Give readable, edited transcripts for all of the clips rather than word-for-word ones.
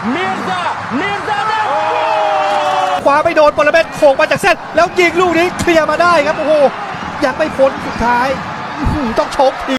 Mirza ขวาไม่โดนปรเมศโขกมาจากเส้นแล้วยิงลูกนี้เคลียร์มาได้ครับโอ้โหยังไม่พ้นสุดท้ายต้องชกที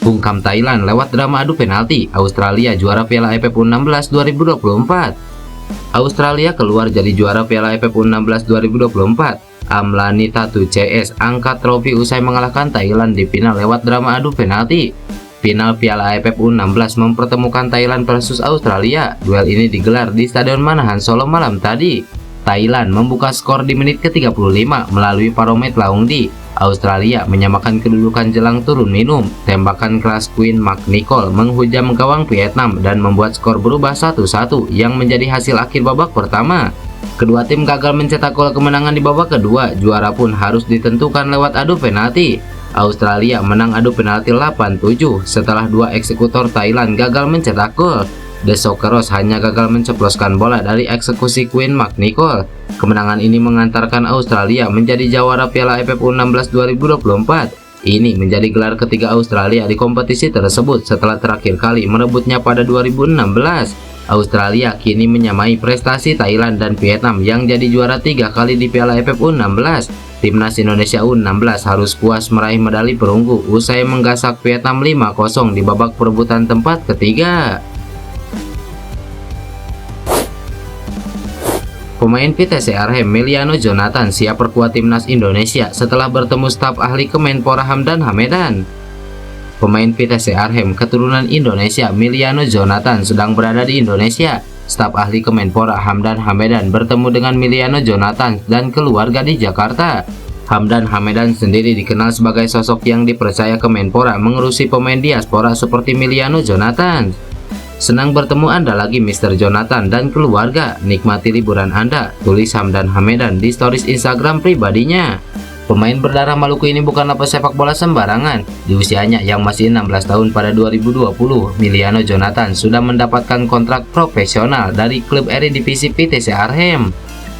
Bungkam Thailand lewat drama adu penalti. Australia juara Piala AFF U16 2024. Australia keluar jadi juara Piala AFF U16 2024. Amlani Tatu CS angkat trofi usai mengalahkan Thailand di final lewat drama adu penalti. Final Piala AFF U16 mempertemukan Thailand versus Australia. Duel ini digelar di Stadion Manahan Solo malam tadi. Thailand membuka skor di menit ke-35 melalui Paromet Laungdi. Australia menyamakan kedudukan jelang turun minum. Tembakan kelas Queen McNichol menghujam gawang Vietnam dan membuat skor berubah 1-1 yang menjadi hasil akhir babak pertama. Kedua tim gagal mencetak gol kemenangan di babak kedua. Juara pun harus ditentukan lewat adu penalti. Australia menang adu penalti 8-7 setelah dua eksekutor Thailand gagal mencetak gol. The Socceroos hanya gagal menceploskan bola dari eksekusi Queen McNichol. Kemenangan ini mengantarkan Australia menjadi jawara Piala AFF U16 2024. Ini menjadi gelar ketiga Australia di kompetisi tersebut setelah terakhir kali merebutnya pada 2016. Australia kini menyamai prestasi Thailand dan Vietnam yang jadi juara 3 kali di Piala AFF U16. Timnas Indonesia U16 harus puas meraih medali perunggu usai menggasak Vietnam 5-0 di babak perebutan tempat ketiga. Pemain VTC Arnhem Meliano Jonathan siap perkuat timnas Indonesia setelah bertemu staf ahli Kemenpora Hamdan Hamedan. Pemain VTC Arnhem keturunan Indonesia Meliano Jonathan sedang berada di Indonesia. Staf ahli Kemenpora Hamdan Hamedan bertemu dengan Meliano Jonathan dan keluarga di Jakarta. Hamdan Hamedan sendiri dikenal sebagai sosok yang dipercaya Kemenpora mengurusi pemain diaspora seperti Meliano Jonathan. Senang bertemu Anda lagi Mr. Jonathan dan keluarga. Nikmati liburan Anda, tulis Hamdan Hamedan di stories Instagram pribadinya. Pemain berdarah Maluku ini bukanlah pesepak bola sembarangan. Di usianya yang masih 16 tahun pada 2020, Meliano Jonathan sudah mendapatkan kontrak profesional dari klub Eredivisie VTC Arnhem.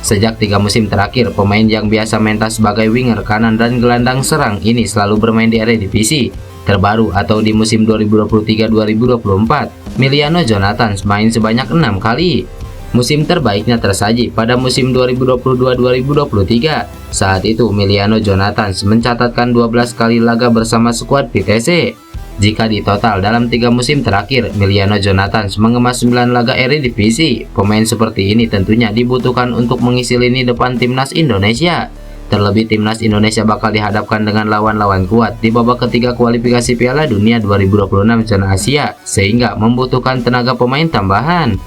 Sejak 3 musim terakhir, pemain yang biasa mentas sebagai winger kanan dan gelandang serang ini selalu bermain di Eredivisie. Terbaru atau di musim 2023-2024, Meliano Jonathan main sebanyak 6 kali. Musim terbaiknya tersaji pada musim 2022-2023. Saat itu Meliano Jonathan mencatatkan 12 kali laga bersama skuad VTC. Jika ditotal dalam 3 musim terakhir, Meliano Jonathan mengemas 9 laga Eredivisie. Pemain seperti ini tentunya dibutuhkan untuk mengisi lini depan timnas Indonesia. Terlebih timnas Indonesia bakal dihadapkan dengan lawan-lawan kuat di babak ketiga kualifikasi Piala Dunia 2026 zona Asia, sehingga membutuhkan tenaga pemain tambahan.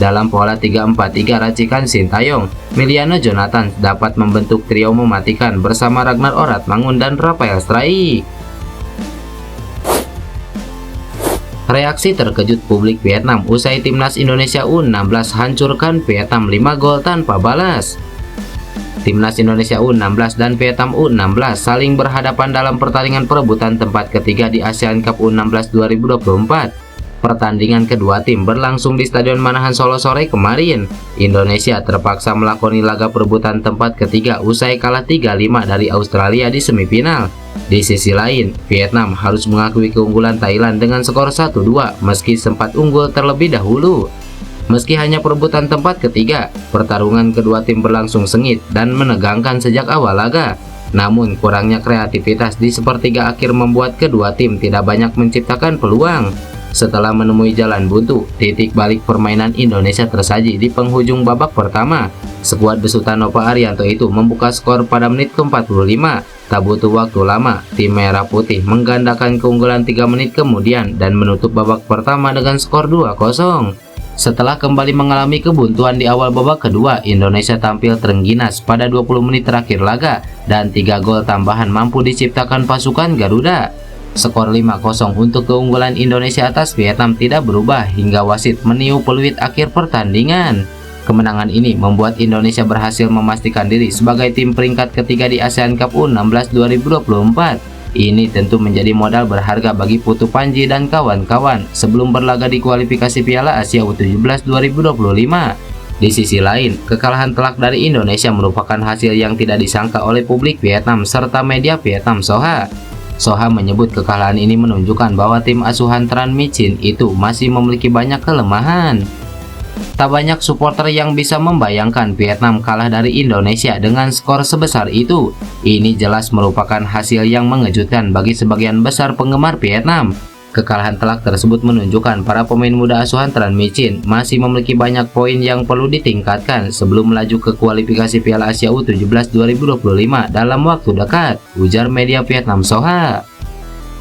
Dalam pola 3-4-3 racikan Sintayong, Meliano Jonathan dapat membentuk trio mematikan bersama Ragnar Oratmangun dan Rafael Struijk. Reaksi terkejut publik Vietnam usai timnas Indonesia U16 hancurkan Vietnam 5 gol tanpa balas. Timnas Indonesia U16 dan Vietnam U16 saling berhadapan dalam pertandingan perebutan tempat ketiga di ASEAN Cup U16 2024. Pertandingan kedua tim berlangsung di Stadion Manahan Solo sore kemarin. Indonesia terpaksa melakoni laga perebutan tempat ketiga usai kalah 3-5 dari Australia di semifinal. Di sisi lain, Vietnam harus mengakui keunggulan Thailand dengan skor 1-2 meski sempat unggul terlebih dahulu. Meski hanya perebutan tempat ketiga, pertarungan kedua tim berlangsung sengit dan menegangkan sejak awal laga. Namun kurangnya kreativitas di sepertiga akhir membuat kedua tim tidak banyak menciptakan peluang. Setelah menemui jalan buntu, titik balik permainan Indonesia tersaji di penghujung babak pertama. Skuad besutan Nova Arianto itu membuka skor pada menit ke-45. Tak butuh waktu lama, tim Merah Putih menggandakan keunggulan 3 menit kemudian dan menutup babak pertama dengan skor 2-0. Setelah kembali mengalami kebuntuan di awal babak kedua, Indonesia tampil terengginas pada 20 menit terakhir laga dan 3 gol tambahan mampu diciptakan pasukan Garuda. Skor 5-0 untuk keunggulan Indonesia atas Vietnam tidak berubah hingga wasit meniup peluit akhir pertandingan. Kemenangan ini membuat Indonesia berhasil memastikan diri sebagai tim peringkat ketiga di ASEAN Cup U16 2024. Ini tentu menjadi modal berharga bagi Putu Panji dan kawan-kawan sebelum berlaga di kualifikasi Piala Asia U17 2025. Di sisi lain, kekalahan telak dari Indonesia merupakan hasil yang tidak disangka oleh publik Vietnam serta media Vietnam Soha. Soha menyebut kekalahan ini menunjukkan bahwa tim asuhan Tran Michin itu masih memiliki banyak kelemahan. Tak banyak supporter yang bisa membayangkan Vietnam kalah dari Indonesia dengan skor sebesar itu. Ini jelas merupakan hasil yang mengejutkan bagi sebagian besar penggemar Vietnam. Kekalahan telak tersebut menunjukkan para pemain muda asuhan Tran Michin masih memiliki banyak poin yang perlu ditingkatkan sebelum melaju ke kualifikasi Piala Asia U17 2025 dalam waktu dekat, ujar media Vietnam Soha.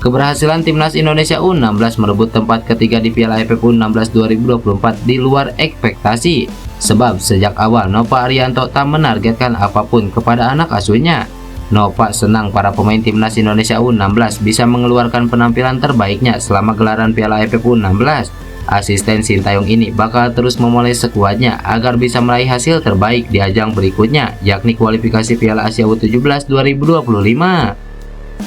Keberhasilan timnas Indonesia U16 merebut tempat ketiga di Piala AFF U16 2024 di luar ekspektasi, sebab sejak awal Nova Arianto tak menargetkan apapun kepada anak asuhnya. Nova senang para pemain timnas Indonesia U16 bisa mengeluarkan penampilan terbaiknya selama gelaran Piala AFF U16. Asisten Sintayong ini bakal terus memoles skuadnya agar bisa meraih hasil terbaik di ajang berikutnya, yakni kualifikasi Piala Asia U17 2025.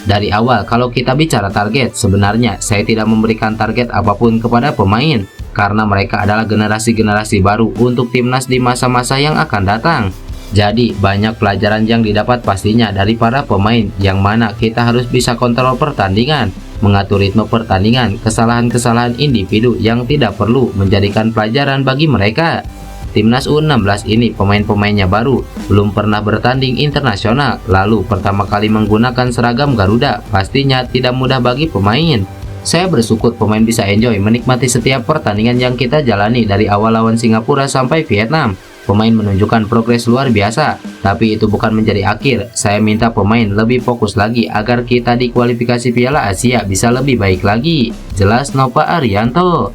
Dari awal kalau kita bicara target, sebenarnya saya tidak memberikan target apapun kepada pemain, karena mereka adalah generasi-generasi baru untuk timnas di masa-masa yang akan datang. Jadi banyak pelajaran yang didapat pastinya dari para pemain, yang mana kita harus bisa kontrol pertandingan, mengatur ritme pertandingan, kesalahan-kesalahan individu yang tidak perlu menjadikan pelajaran bagi mereka. Timnas U16 ini pemain-pemainnya baru, belum pernah bertanding internasional, lalu pertama kali menggunakan seragam Garuda, pastinya tidak mudah bagi pemain. Saya bersyukur pemain bisa enjoy menikmati setiap pertandingan yang kita jalani dari awal lawan Singapura sampai Vietnam. Pemain menunjukkan progres luar biasa, tapi itu bukan menjadi akhir. Saya minta pemain lebih fokus lagi agar kita di kualifikasi Piala Asia bisa lebih baik lagi, jelas Nova Arianto.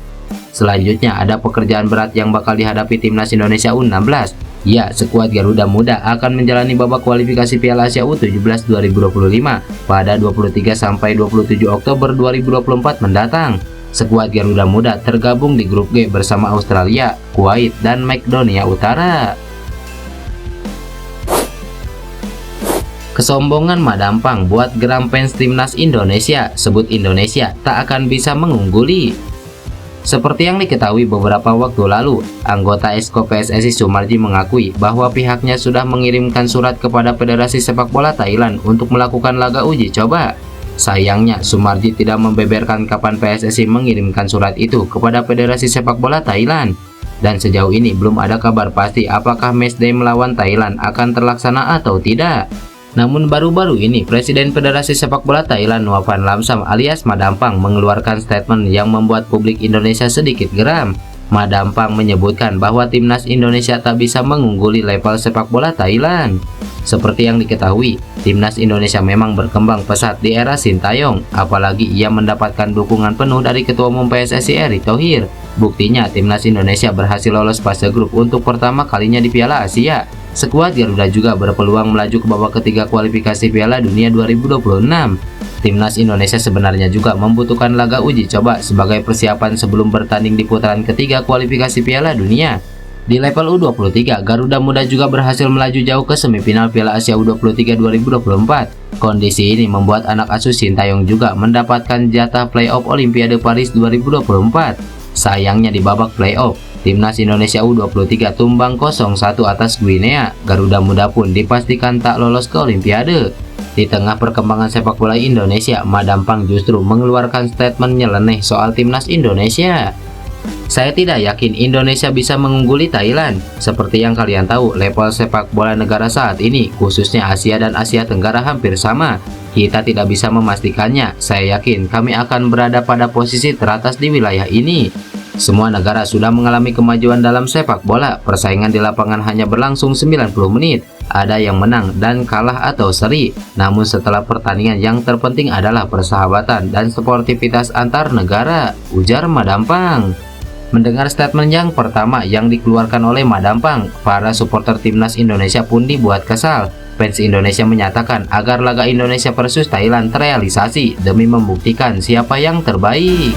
Selanjutnya ada pekerjaan berat yang bakal dihadapi timnas Indonesia U16. Ya, skuad Garuda Muda akan menjalani babak kualifikasi Piala Asia U17 2025 pada 23 sampai 27 Oktober 2024 mendatang. Skuad Garuda Muda tergabung di grup G bersama Australia, Kuwait, dan Makedonia Utara. Kesombongan Madampang buat geram fans timnas Indonesia, sebut Indonesia tak akan bisa mengungguli. Seperti yang diketahui beberapa waktu lalu, anggota Exco PSSI Sumarji mengakui bahwa pihaknya sudah mengirimkan surat kepada Federasi Sepak Bola Thailand untuk melakukan laga uji coba. Sayangnya, Sumarji tidak membeberkan kapan PSSI mengirimkan surat itu kepada Federasi Sepak Bola Thailand. Dan sejauh ini belum ada kabar pasti apakah matchday melawan Thailand akan terlaksana atau tidak. Namun baru-baru ini Presiden Federasi Sepak Bola Thailand Novan Lamsam alias Madampang mengeluarkan statement yang membuat publik Indonesia sedikit geram. Madampang menyebutkan bahwa timnas Indonesia tak bisa mengungguli level sepak bola Thailand. Seperti yang diketahui, timnas Indonesia memang berkembang pesat di era Sintayong, apalagi ia mendapatkan dukungan penuh dari Ketua Umum PSSI Erick Thohir. Buktinya timnas Indonesia berhasil lolos fase grup untuk pertama kalinya di Piala Asia. Skuad Garuda juga berpeluang melaju ke babak ketiga kualifikasi Piala Dunia 2026. Timnas Indonesia sebenarnya juga membutuhkan laga uji coba sebagai persiapan sebelum bertanding di putaran ketiga kualifikasi Piala Dunia. Di level U23, Garuda Muda juga berhasil melaju jauh ke semifinal Piala Asia U23 2024. Kondisi ini membuat anak asuh Sintayong juga mendapatkan jatah playoff Olimpiade Paris 2024. Sayangnya di babak playoff, timnas Indonesia U23 tumbang 0-1 atas Guinea. Garuda Muda pun dipastikan tak lolos ke Olimpiade. Di tengah perkembangan sepak bola Indonesia, Madampang justru mengeluarkan statement nyeleneh soal timnas Indonesia. Saya tidak yakin Indonesia bisa mengungguli Thailand. Seperti yang kalian tahu, level sepak bola negara saat ini, khususnya Asia dan Asia Tenggara hampir sama. Kita tidak bisa memastikannya. Saya yakin kami akan berada pada posisi teratas di wilayah ini. Semua negara sudah mengalami kemajuan dalam sepak bola. Persaingan di lapangan hanya berlangsung 90 menit. Ada yang menang dan kalah atau seri. Namun setelah pertandingan yang terpenting adalah persahabatan dan sportivitas antar negara, ujar Madampang. Mendengar statement yang pertama yang dikeluarkan oleh Madampang, para supporter timnas Indonesia pun dibuat kesal. Fans Indonesia menyatakan agar laga Indonesia versus Thailand terrealisasi demi membuktikan siapa yang terbaik.